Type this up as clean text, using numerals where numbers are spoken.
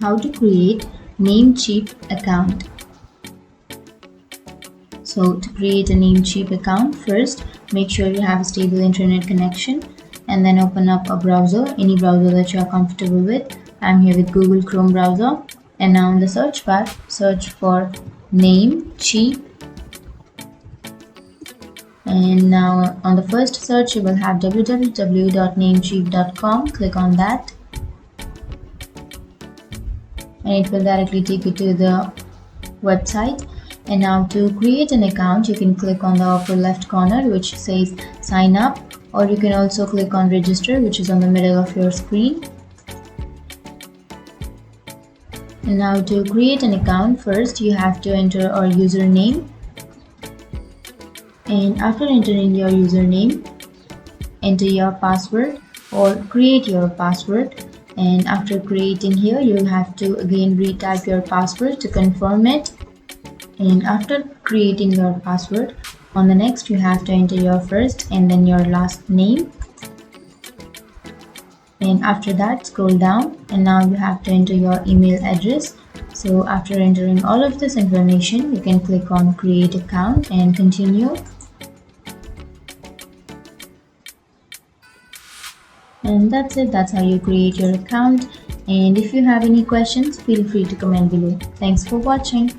How to create NameCheap account. So to create a NameCheap account, first make sure you have a stable internet connection and then open up a browser, any browser that you are comfortable with. I'm here with Google Chrome browser, and now in the search bar search for NameCheap, and now on the first search you will have www.namecheap.com. Click on that and it will directly take you to the website. And now to create an account, you can click on the upper left corner which says sign up, or you can also click on register, which is on the middle of your screen. And now to create an account, first you have to enter your username, and after entering your username, enter your password or create your password. And after creating here, you'll have to again retype your password to confirm it. And after creating your password, on the next you have to enter your first and then your last name. And after that, scroll down and now you have to enter your email address. So after entering all of this information, you can click on create account and continue. And that's it. That's how you create your account. And if you have any questions, feel free to comment below. Thanks for watching.